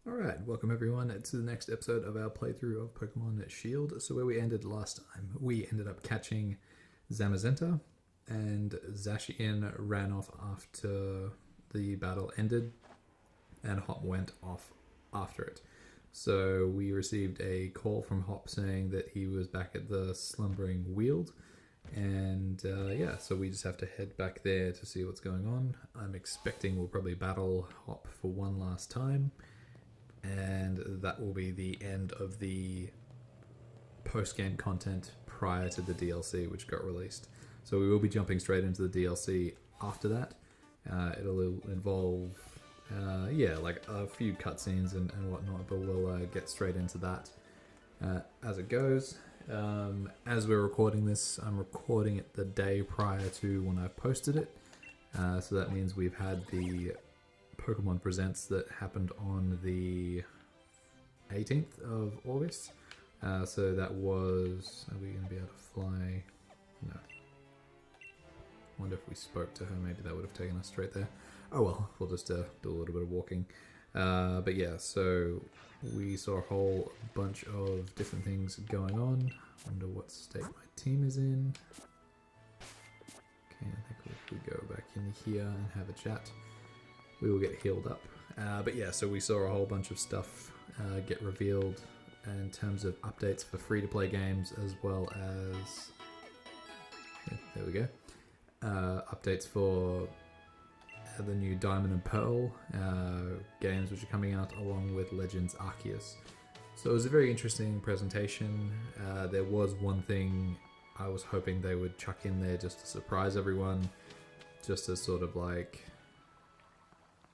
Alright, welcome everyone to the next episode of our playthrough of Pokemon Shield. So where we ended last time, we ended up catching Zamazenta, and Zacian ran off after the battle ended, and Hop went off after it. So we received a call from Hop saying that he was back at the Slumbering Weald, and so we just have to head back there to see what's going on. I'm expecting we'll probably battle Hop for one last time, and that will be the end of the post-game content prior to the DLC, which got released. So we will be jumping straight into the DLC after that. It'll involve, like a few cutscenes and whatnot, but we'll get straight into that as it goes. As we're recording this, I'm recording it the day prior to when I've posted it. So that means we've had the Pokemon Presents that happened on the 18th of August. So that was... Are we going to be able to fly? No. Wonder if we spoke to her, maybe that would have taken us straight there. Oh well, we'll just do a little bit of walking. But yeah, so we saw a whole bunch of different things going on. Wonder what state my team is in. Okay, I think if we go back in here and have a chat, we will get healed up. But yeah, so we saw a whole bunch of stuff get revealed in terms of updates for free-to-play games, as well as... there we go. Updates for the new Diamond and Pearl games which are coming out, along with Legends Arceus. So it was a very interesting presentation. There was one thing I was hoping they would chuck in there just to surprise everyone, just as sort of like...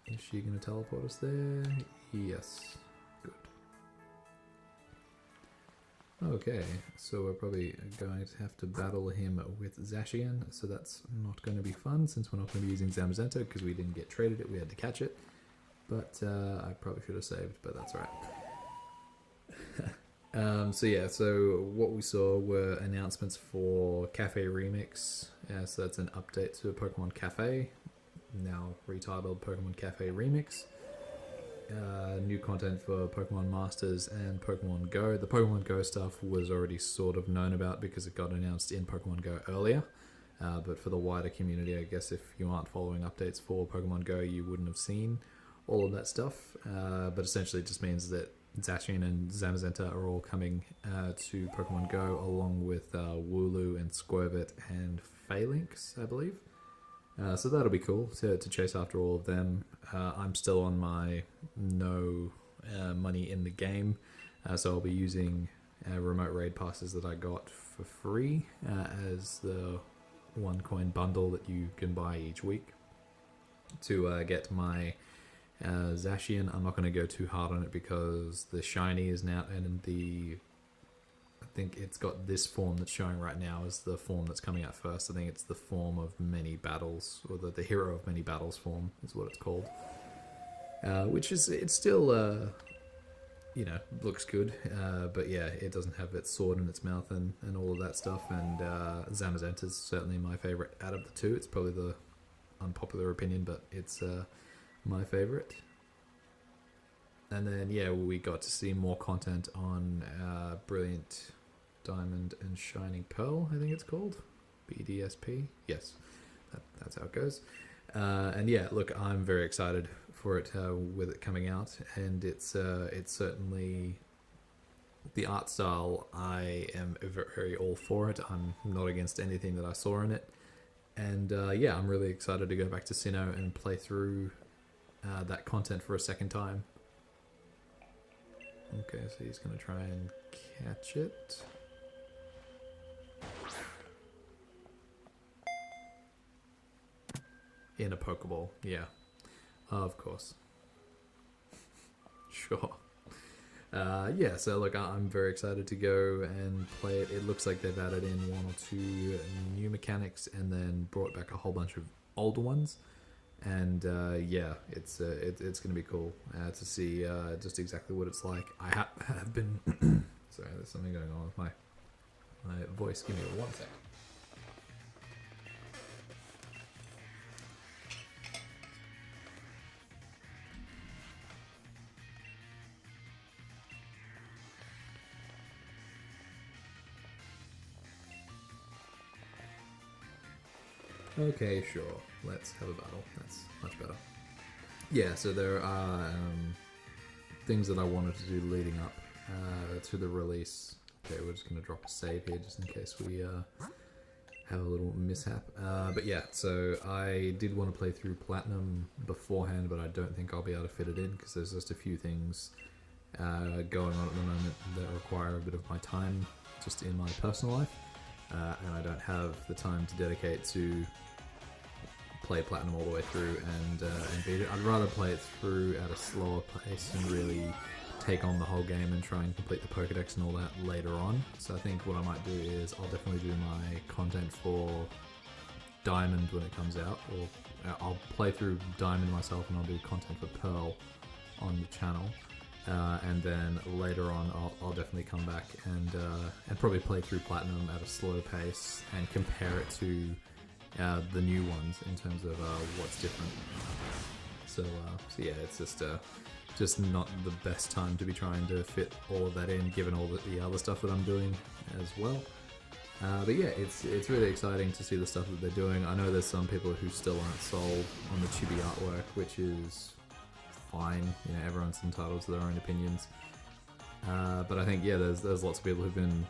Is she going to teleport us there? Yes. Good. Okay, so we're probably going to have to battle him with Zacian, so that's not going to be fun since we're not going to be using Zamazenta because we didn't get traded it, we had to catch it. But I probably should have saved, but that's alright. So what we saw were announcements for Cafe Remix. So that's an update to Pokemon Cafe, now retitled Pokemon Cafe Remix. New content for Pokemon Masters and Pokemon Go. The Pokemon Go stuff was already sort of known about because it got announced in Pokemon Go earlier. But for the wider community, I guess if you aren't following updates for Pokemon Go, you wouldn't have seen all of that stuff. But essentially it just means that Zacian and Zamazenta are all coming to Pokemon Go, along with Wooloo and Squirvet and Phalanx, I believe. So that'll be cool to chase after all of them. I'm still on my no money in the game, so I'll be using remote raid passes that I got for free as the 1 coin bundle that you can buy each week to get my Zacian. I'm not going to go too hard on it because the shiny is now in the... I think it's got this form that's showing right now is the form that's coming out first. I think it's the form of many battles, or the hero of many battles form is what it's called. Which is, it's still, looks good. But yeah, it doesn't have its sword in its mouth and all of that stuff. And Zamazenta is certainly my favorite out of the two. It's probably the unpopular opinion, but it's my favorite. And then, yeah, we got to see more content on Brilliant Diamond and Shining Pearl, I think it's called. BDSP. Yes, that's how it goes. And yeah, look, I'm very excited for it with it coming out. And it's certainly... The art style, I am very all for it. I'm not against anything that I saw in it. And yeah, I'm really excited to go back to Sinnoh and play through that content for a second time. Okay, so he's going to try and catch it. In a Pokeball, yeah. Of course. Sure. Yeah, so look, I'm very excited to go and play it. It looks like they've added in 1 or 2 new mechanics and then brought back a whole bunch of older ones. And yeah, it's going to be cool to see just exactly what it's like. I have been... Sorry, there's something going on with my voice. Give me 1 second. Okay, sure. Let's have a battle. That's much better. Yeah, so there are things that I wanted to do leading up to the release. Okay, we're just going to drop a save here just in case we have a little mishap. But yeah, so I did want to play through Platinum beforehand, but I don't think I'll be able to fit it in because there's just a few things going on at the moment that require a bit of my time just in my personal life. And I don't have the time to dedicate to play Platinum all the way through and beat it. I'd rather play it through at a slower pace and really take on the whole game and try and complete the Pokedex and all that later on. So I think what I might do is I'll definitely do my content for Diamond when it comes out, or I'll play through Diamond myself and I'll do content for Pearl on the channel. And then later on, I'll definitely come back and probably play through Platinum at a slow pace and compare it to the new ones in terms of what's different. So yeah, it's just not the best time to be trying to fit all of that in, given all the other stuff that I'm doing as well. But yeah, it's really exciting to see the stuff that they're doing. I know there's some people who still aren't sold on the chibi artwork, which is fine. You know, everyone's entitled to their own opinions. But I think, yeah, there's lots of people who've been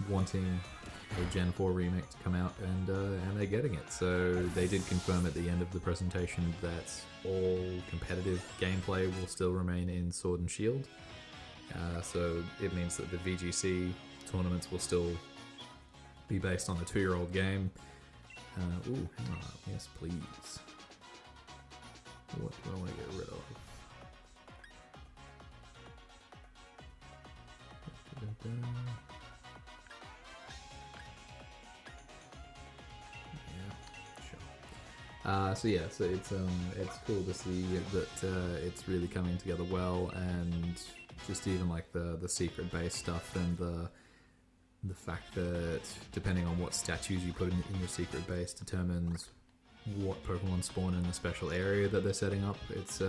wanting a Gen 4 remake to come out, and they're getting it. So they did confirm at the end of the presentation that all competitive gameplay will still remain in Sword and Shield. So it means that the VGC tournaments will still be based on a 2-year-old game. Ooh, hang on. Yes, please. What do I want to get rid of? So yeah, so it's cool to see that it's really coming together well, and just even like the secret base stuff and the fact that depending on what statues you put in your secret base determines what Pokemon spawn in a special area that they're setting up. It's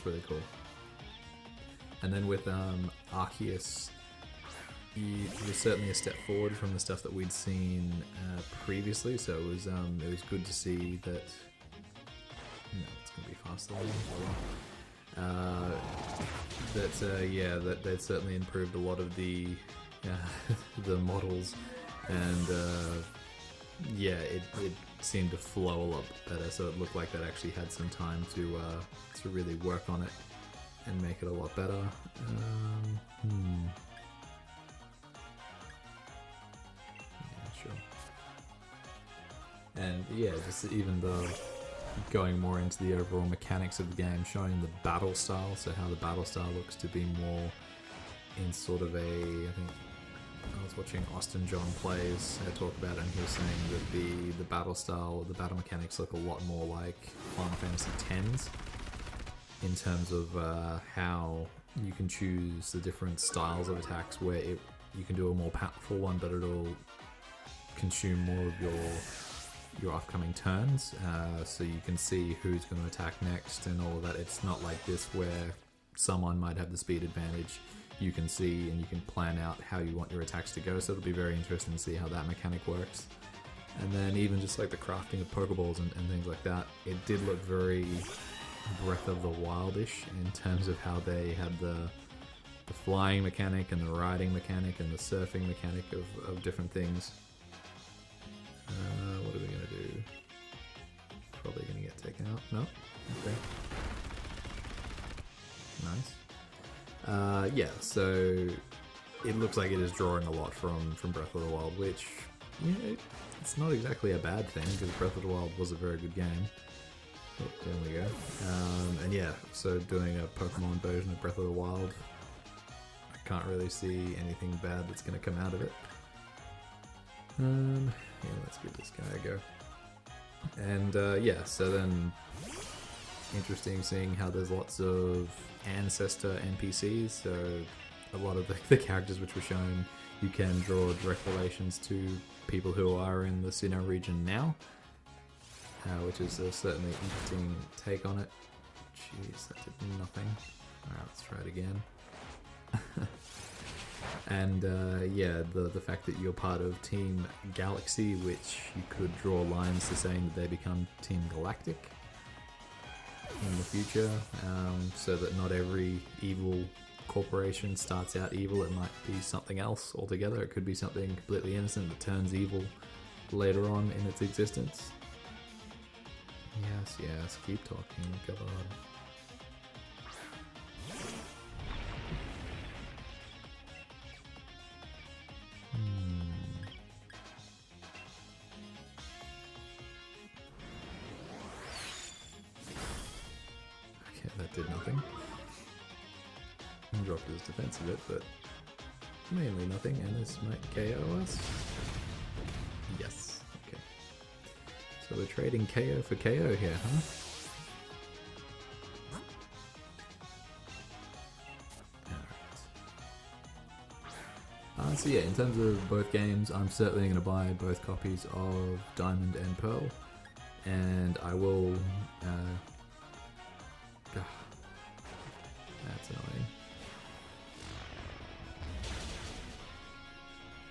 really cool. And then with Arceus, it was certainly a step forward from the stuff that we'd seen previously. So it was good to see that. No, it's gonna be faster. That they'd certainly improved a lot of the the models, and it seemed to flow a lot better. So it looked like that actually had some time to really work on it and make it a lot better. And yeah, just even going more into the overall mechanics of the game, showing the battle style, so how the battle style looks to be more in sort of I think I was watching Austin John Plays talk about it, and he was saying that the battle style, the battle mechanics look a lot more like Final Fantasy X in terms of how you can choose the different styles of attacks, where you can do a more powerful one, but it'll consume more of your upcoming turns, so you can see who's going to attack next and all of that. It's not like this where someone might have the speed advantage. You can see and you can plan out how you want your attacks to go, so it'll be very interesting to see how that mechanic works. And then even just like the crafting of Pokeballs and things like that, it did look very Breath of the Wild-ish in terms of how they had the flying mechanic and the riding mechanic and the surfing mechanic of different things. What are we going to do? Probably going to get taken out. No? Okay. Nice. Yeah, so it looks like it is drawing a lot from Breath of the Wild, which, you know, it's not exactly a bad thing, because Breath of the Wild was a very good game. Oh, there we go. And yeah, so doing a Pokemon version of Breath of the Wild, I can't really see anything bad that's going to come out of it. Yeah, let's give this guy a go. And yeah, so then interesting seeing how there's lots of ancestor NPCs. So a lot of the characters which were shown, you can draw direct relations to people who are in the Sinnoh region now, which is a certainly interesting take on it. Jeez, that did nothing. Alright, let's try it again. And yeah, the fact that you're part of Team Galaxy, which you could draw lines to saying that they become Team Galactic in the future, so that not every evil corporation starts out evil. It might be something else altogether. It could be something completely innocent that turns evil later on in its existence. Yes, keep talking, God. Okay, that did nothing. He dropped his defense a bit, but mainly nothing, and this might KO us. Yes, okay. So we're trading KO for KO here, huh? Alright. So yeah, in terms of both games, I'm certainly going to buy both copies of Diamond and Pearl, and I will... that's annoying.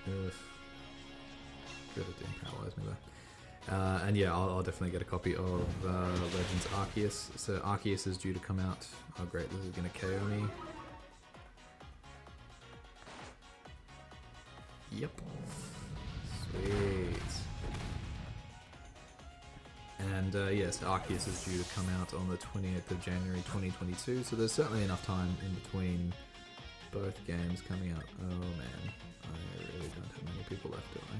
Ugh. Good, it didn't paralyze me there. And yeah, I'll definitely get a copy of Legends Arceus. So Arceus is due to come out. Oh great, this is going to KO me. Yep. Sweet. And yes, Arceus is due to come out on the 28th of January 2022, so there's certainly enough time in between both games coming out. Oh man, I really don't have many people left, do I?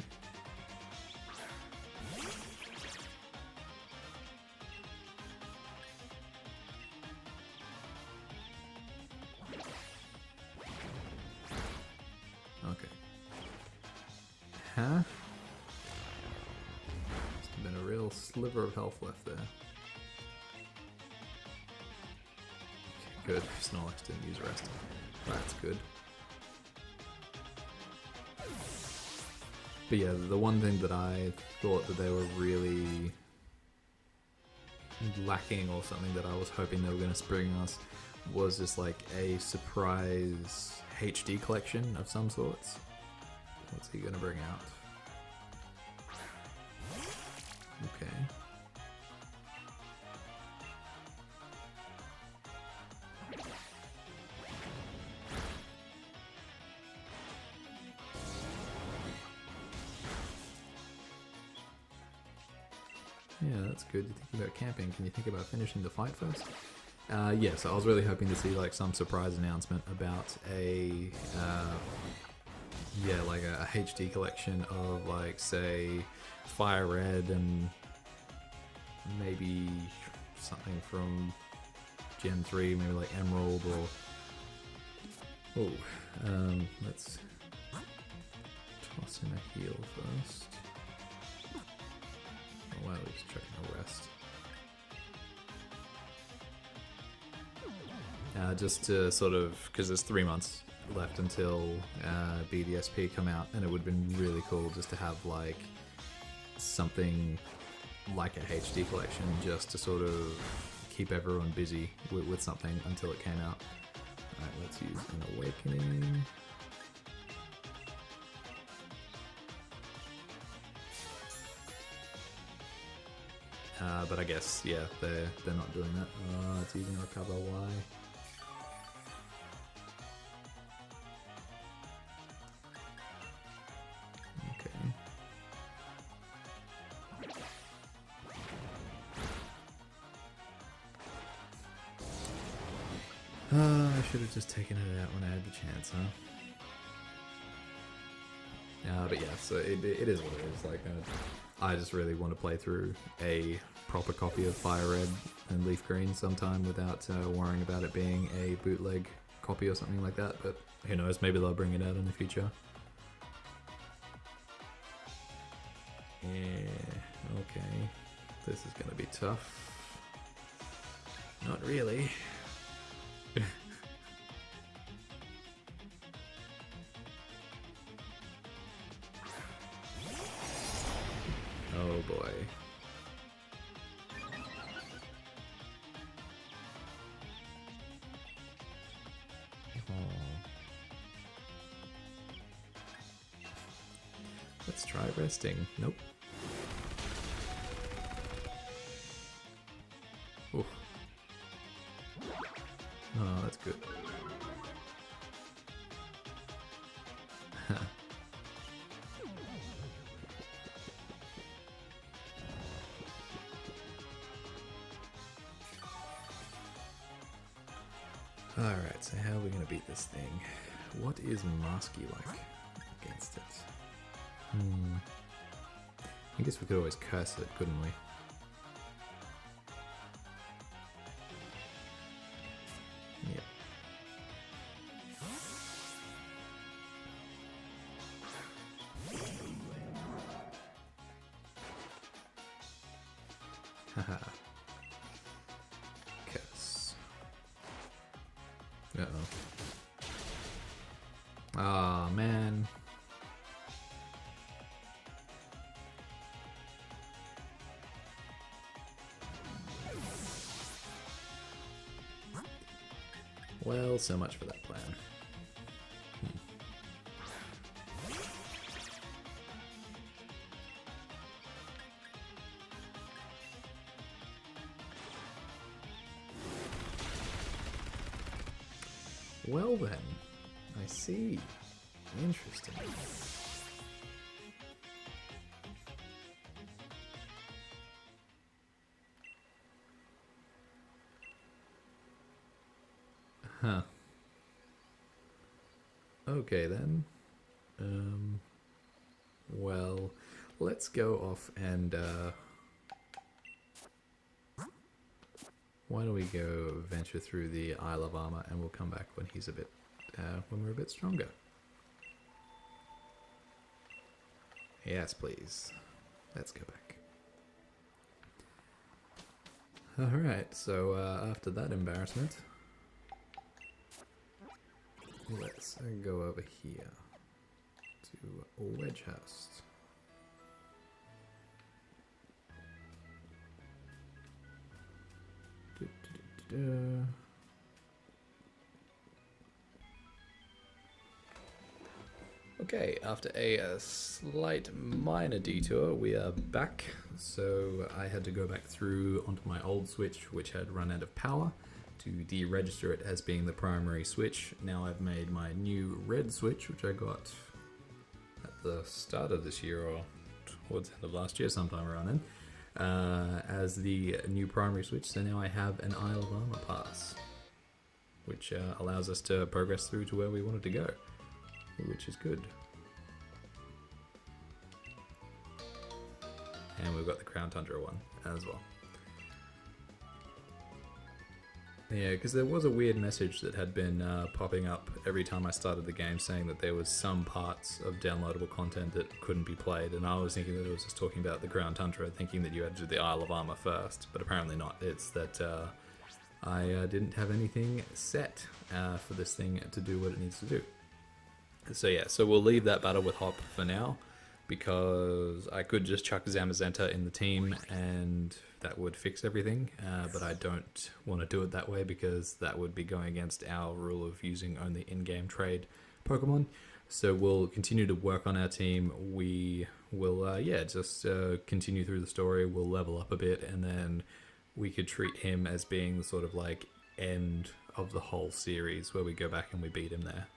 Okay. Huh? Must have been a real sliver of health left there. Okay, good. Snorlax didn't use rest. That's good. But yeah, the one thing that I thought that they were really lacking, or something that I was hoping they were going to spring us, was just like a surprise HD collection of some sorts. What's he going to bring out? Okay. Yeah, that's good. You're thinking about camping. Can you think about finishing the fight first? Yeah, so I was really hoping to see like some surprise announcement about a yeah, like a HD collection of like, say, Fire Red and maybe something from Gen 3, maybe like Emerald or... Oh, let's toss in a heal first. Oh wow, we're just checking a rest. Just to sort of, because there's 3 months left until BDSP come out, and it would have been really cool just to have like something like a HD collection, just to sort of keep everyone busy with something until it came out. Alright, let's use an Awakening. But I guess, yeah, they're not doing that. Oh, it's using Recover Y. I should have just taken it out when I had the chance, huh? But yeah, so it is what it is. Like, I just really want to play through a proper copy of Fire Red and Leaf Green sometime without worrying about it being a bootleg copy or something like that. But who knows? Maybe they'll bring it out in the future. Yeah. Okay. This is gonna be tough. Not really. Oh boy. Let's try resting. Nope. Oof. Oh, that's good. Alright, so how are we going to beat this thing? What is Masky like against it? I guess we could always curse it, couldn't we? Yep. Haha. Curse. Uh-oh. Ah, man. Well, so much for that plan. Well then, I see. Interesting. Huh. Okay then. Well, let's go off and why don't we go venture through the Isle of Armor and we'll come back when he's a bit when we're a bit stronger. Yes, please. Let's go back. Alright, so after that embarrassment, let's go over here to Wedgehurst. Okay, after a slight minor detour, we are back. So I had to go back through onto my old Switch, which had run out of power, to deregister it as being the primary Switch. Now I've made my new red Switch, which I got at the start of this year or towards the end of last year, sometime around then, as the new primary Switch. So now I have an Isle of Armor pass, which allows us to progress through to where we wanted to go, which is good. And we've got the Crown Tundra one as well. Yeah, because there was a weird message that had been popping up every time I started the game saying that there was some parts of downloadable content that couldn't be played, and I was thinking that it was just talking about the Crown Tundra, thinking that you had to do the Isle of Armor first, but apparently not. It's that I didn't have anything set for this thing to do what it needs to do. So yeah, so we'll leave that battle with Hop for now, because I could just chuck Zamazenta in the team and that would fix everything, but I don't want to do it that way because that would be going against our rule of using only in-game trade Pokemon. So we'll continue to work on our team. We will, just continue through the story. We'll level up a bit, and then we could treat him as being the sort of like end of the whole series where we go back and we beat him there.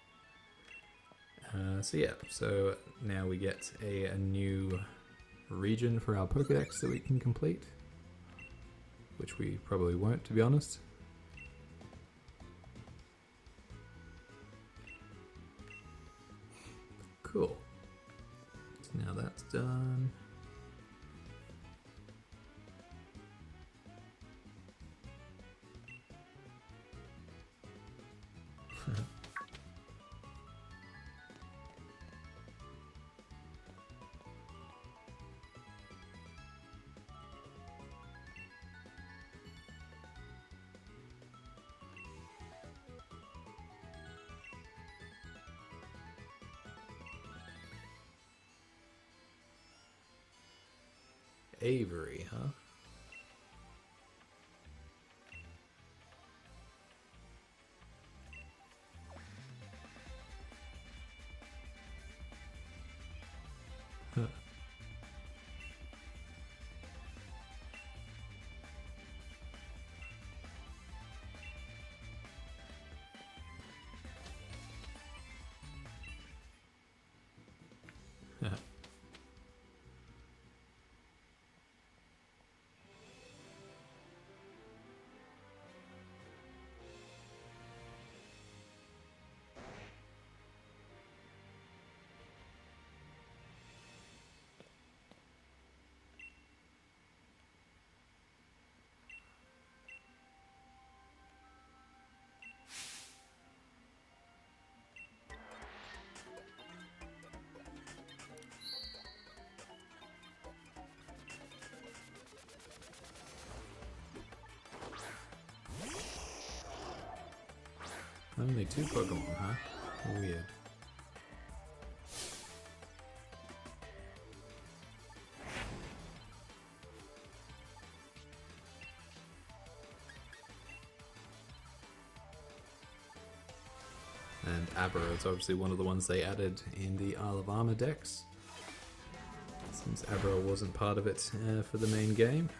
So now we get a new region for our Pokedex that we can complete, which we probably won't, to be honest. Cool. So now that's done. Avery, huh? Only 2 Pokemon, huh? Weird. And Abra is obviously one of the ones they added in the Isle of Armor decks, since Abra wasn't part of it for the main game.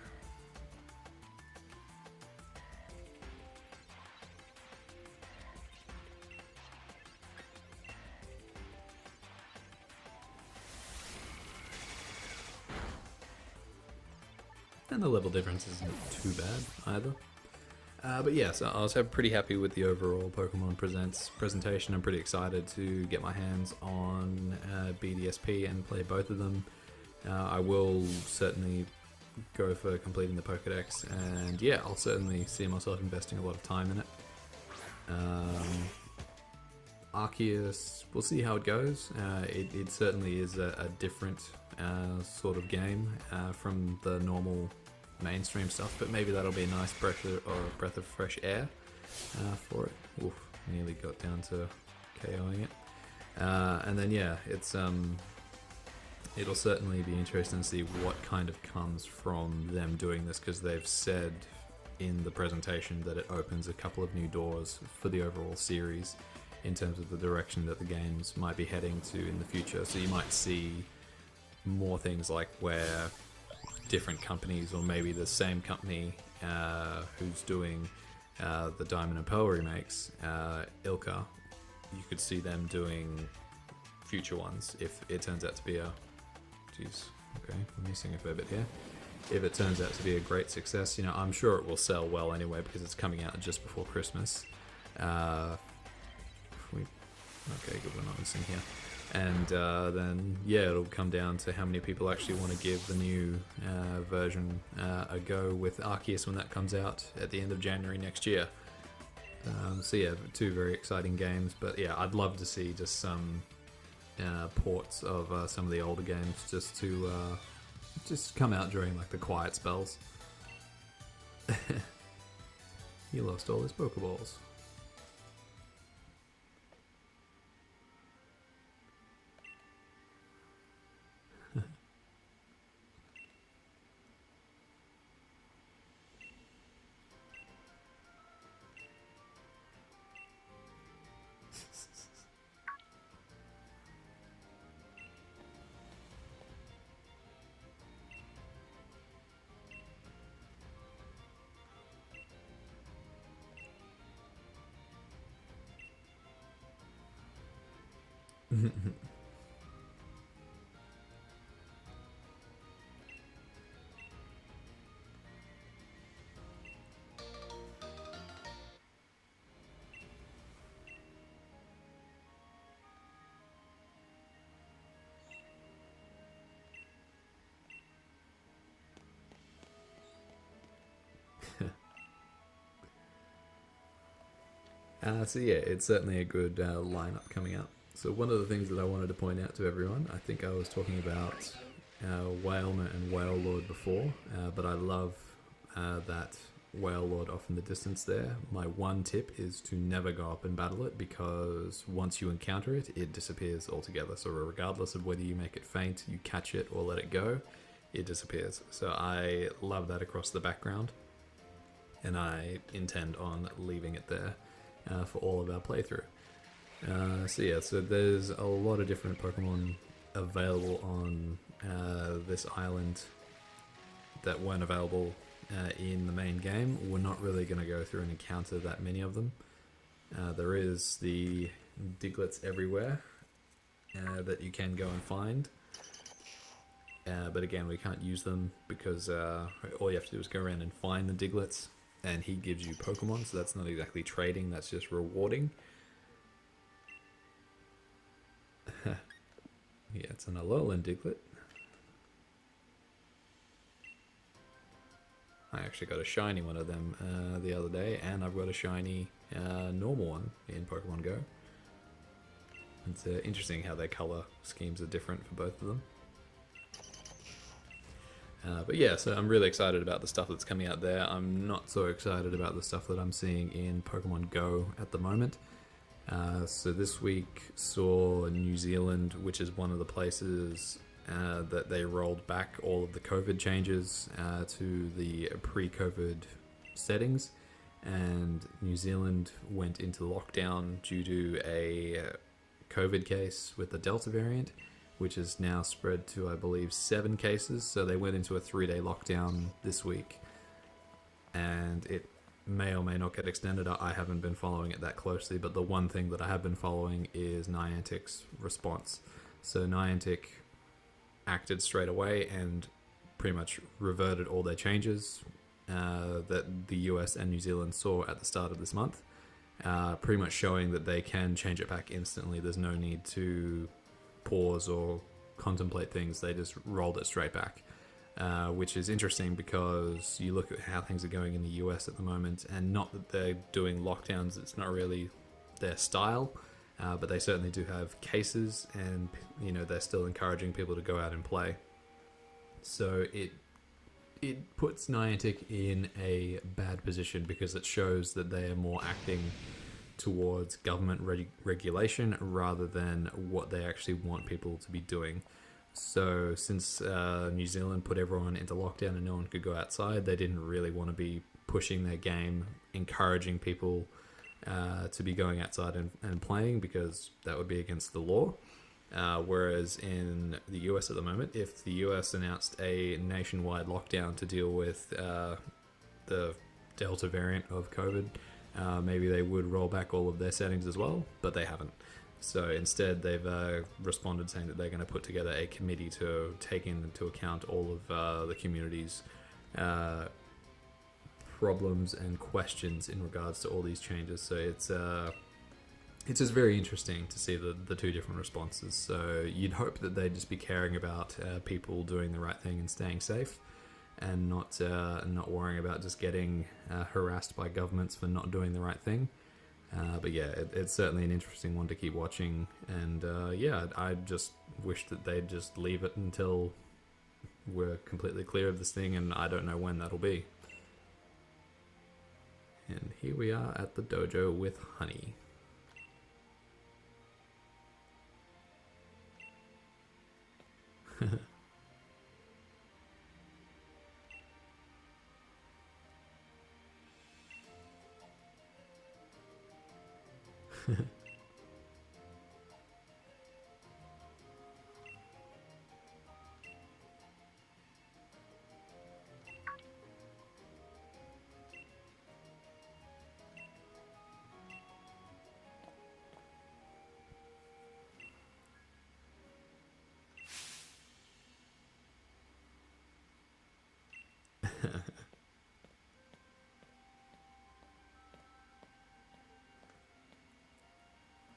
And the level difference isn't too bad either. But yeah, so I was pretty happy with the overall Pokemon Presents presentation. I'm pretty excited to get my hands on BDSP and play both of them. I will certainly go for completing the Pokedex, and yeah, I'll certainly see myself investing a lot of time in it. Arceus, we'll see how it goes. It certainly is a different sort of game from the normal mainstream stuff, but maybe that'll be a nice breath of fresh air for it. Oof, nearly got down to KOing it. And then yeah, it'll certainly be interesting to see what kind of comes from them doing this, because they've said in the presentation that it opens a couple of new doors for the overall series in terms of the direction that the games might be heading to in the future. So you might see more things like where different companies, or maybe the same company who's doing the Diamond and Pearl remakes, Ilka, you could see them doing future ones if it turns out to be a... Jeez, okay, we're missing a fair bit here. If it turns out to be a great success, you know, I'm sure it will sell well anyway because it's coming out just before Christmas. Okay, good, we're not missing here. And then, yeah, it'll come down to how many people actually want to give the new version a go with Arceus when that comes out at the end of January next year. So yeah, 2 very exciting games, but yeah, I'd love to see just some ports of some of the older games just to just come out during like the quiet spells. He lost all his Pokeballs. So yeah, it's certainly a good lineup coming up. So one of the things that I wanted to point out to everyone, I think I was talking about Whalemon and Whalelord before, but I love that Whalelord off in the distance there. My one tip is to never go up and battle it, because once you encounter it, it disappears altogether. So regardless of whether you make it faint, you catch it, or let it go, it disappears. So I love that across the background, and I intend on leaving it there for all of our playthrough. So yeah, so there's a lot of different Pokemon available on this island that weren't available in the main game. We're not really going to go through and encounter that many of them. There is the Digletts everywhere that you can go and find. But again, we can't use them because all you have to do is go around and find the Digletts, and he gives you Pokemon, so that's not exactly trading, that's just rewarding. Yeah, it's an Alolan Diglett. I actually got a shiny one of them the other day, and I've got a shiny normal one in Pokemon Go. It's interesting how their colour schemes are different for both of them. But yeah, so I'm really excited about the stuff that's coming out there. I'm not so excited about the stuff that I'm seeing in Pokemon Go at the moment. So this week saw New Zealand, which is one of the places that they rolled back all of the COVID changes to the pre-COVID settings, and New Zealand went into lockdown due to a COVID case with the Delta variant, which is now spread to, I believe, 7 cases. So they went into a 3-day lockdown this week, and it may or may not get extended. I haven't been following it that closely, but the one thing that I have been following is Niantic's response. So Niantic acted straight away and pretty much reverted all their changes that the US and New Zealand saw at the start of this month, pretty much showing that they can change it back instantly. There's no need to pause or contemplate things. They just rolled it straight back, which is interesting because you look at how things are going in the US at the moment, and not that they're doing lockdowns, it's not really their style, but they certainly do have cases, and they're still encouraging people to go out and play. So it puts Niantic in a bad position because it shows that they are more acting towards government regulation rather than what they actually want people to be doing. So since New Zealand put everyone into lockdown and no one could go outside, they didn't really want to be pushing their game, encouraging people to be going outside and playing, because that would be against the law. Whereas in the US at the moment, if the US announced a nationwide lockdown to deal with the Delta variant of COVID, maybe they would roll back all of their settings as well, but they haven't. So instead, they've responded saying that they're going to put together a committee to take into account all of the community's problems and questions in regards to all these changes. So it's just very interesting to see the two different responses. So you'd hope that they'd just be caring about people doing the right thing and staying safe, and not worrying about just getting harassed by governments for not doing the right thing. But yeah, it's certainly an interesting one to keep watching. And I just wish that they'd just leave it until we're completely clear of this thing, and I don't know when that'll be. And here we are at the dojo with Honey.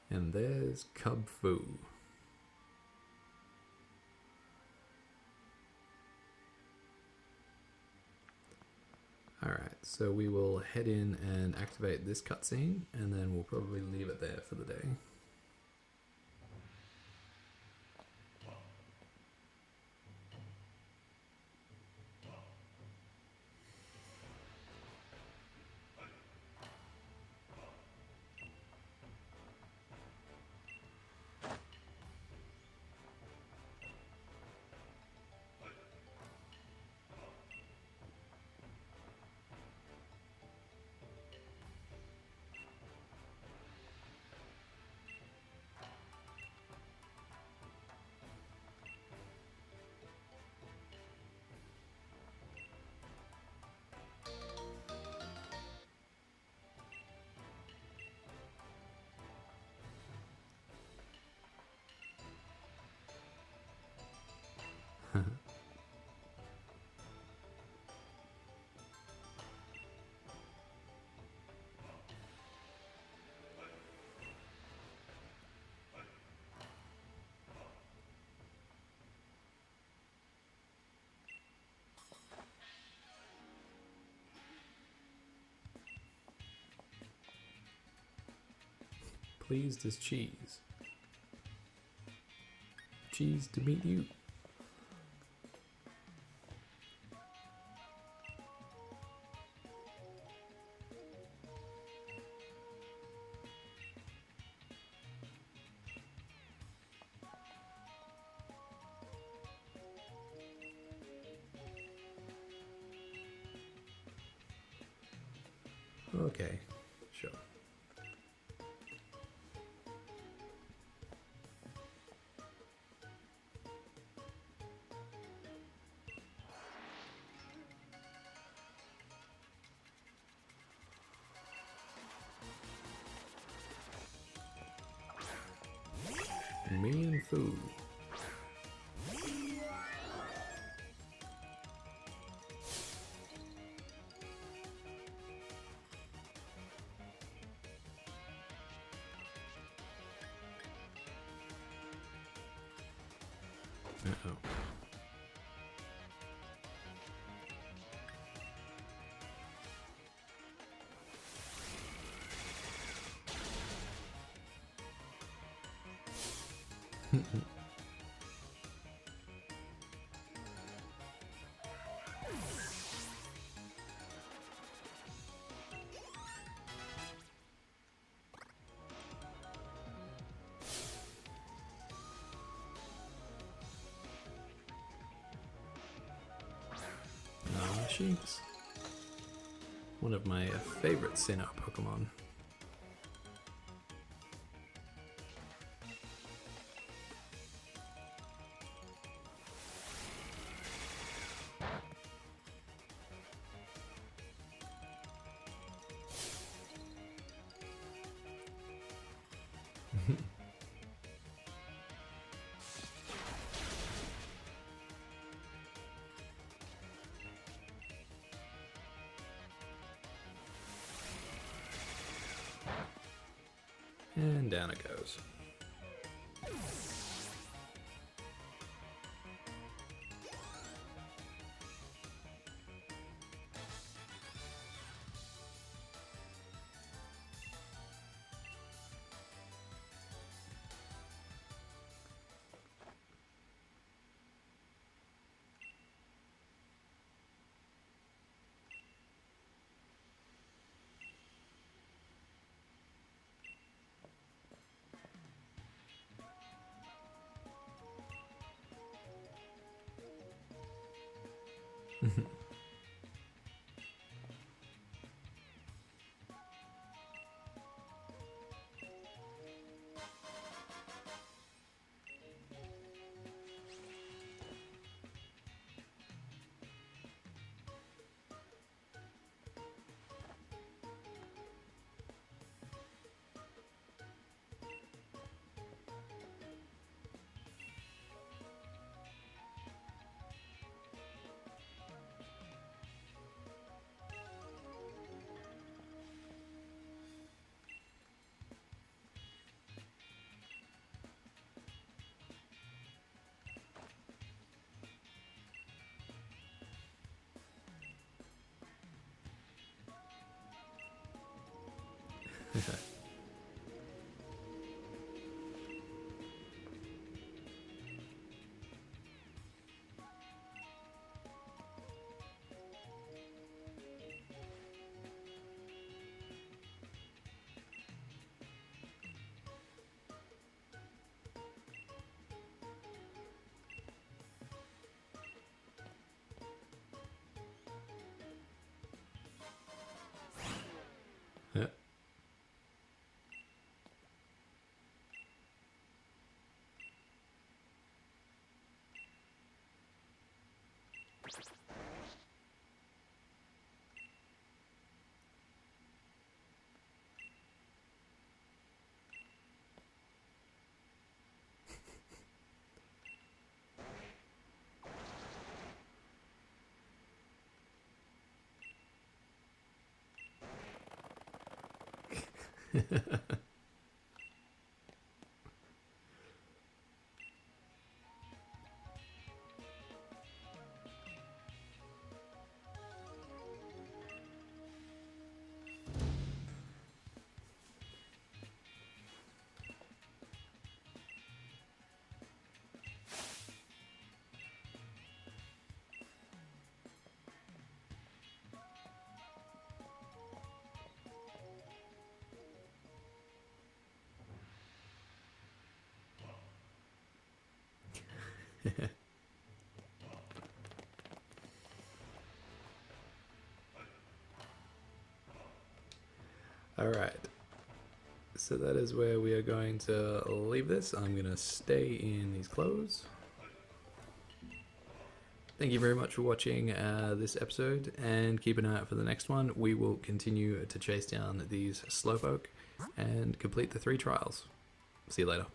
And there's Cub Fu. Alright, so we will head in and activate this cutscene, and then we'll probably leave it there for the day. Pleased as cheese. Cheese to meet you. Okay, sure. Me and Foo. Uh-oh. Sheeps. One of my favorite Sinnoh Pokemon. And down it goes. Yeah. Alright. So that is where we are going to leave this. I'm going to stay in these clothes. Thank you very much for watching this episode, and keep an eye out for the next one. We will continue to chase down these slowpoke and complete the 3 trials. See you later.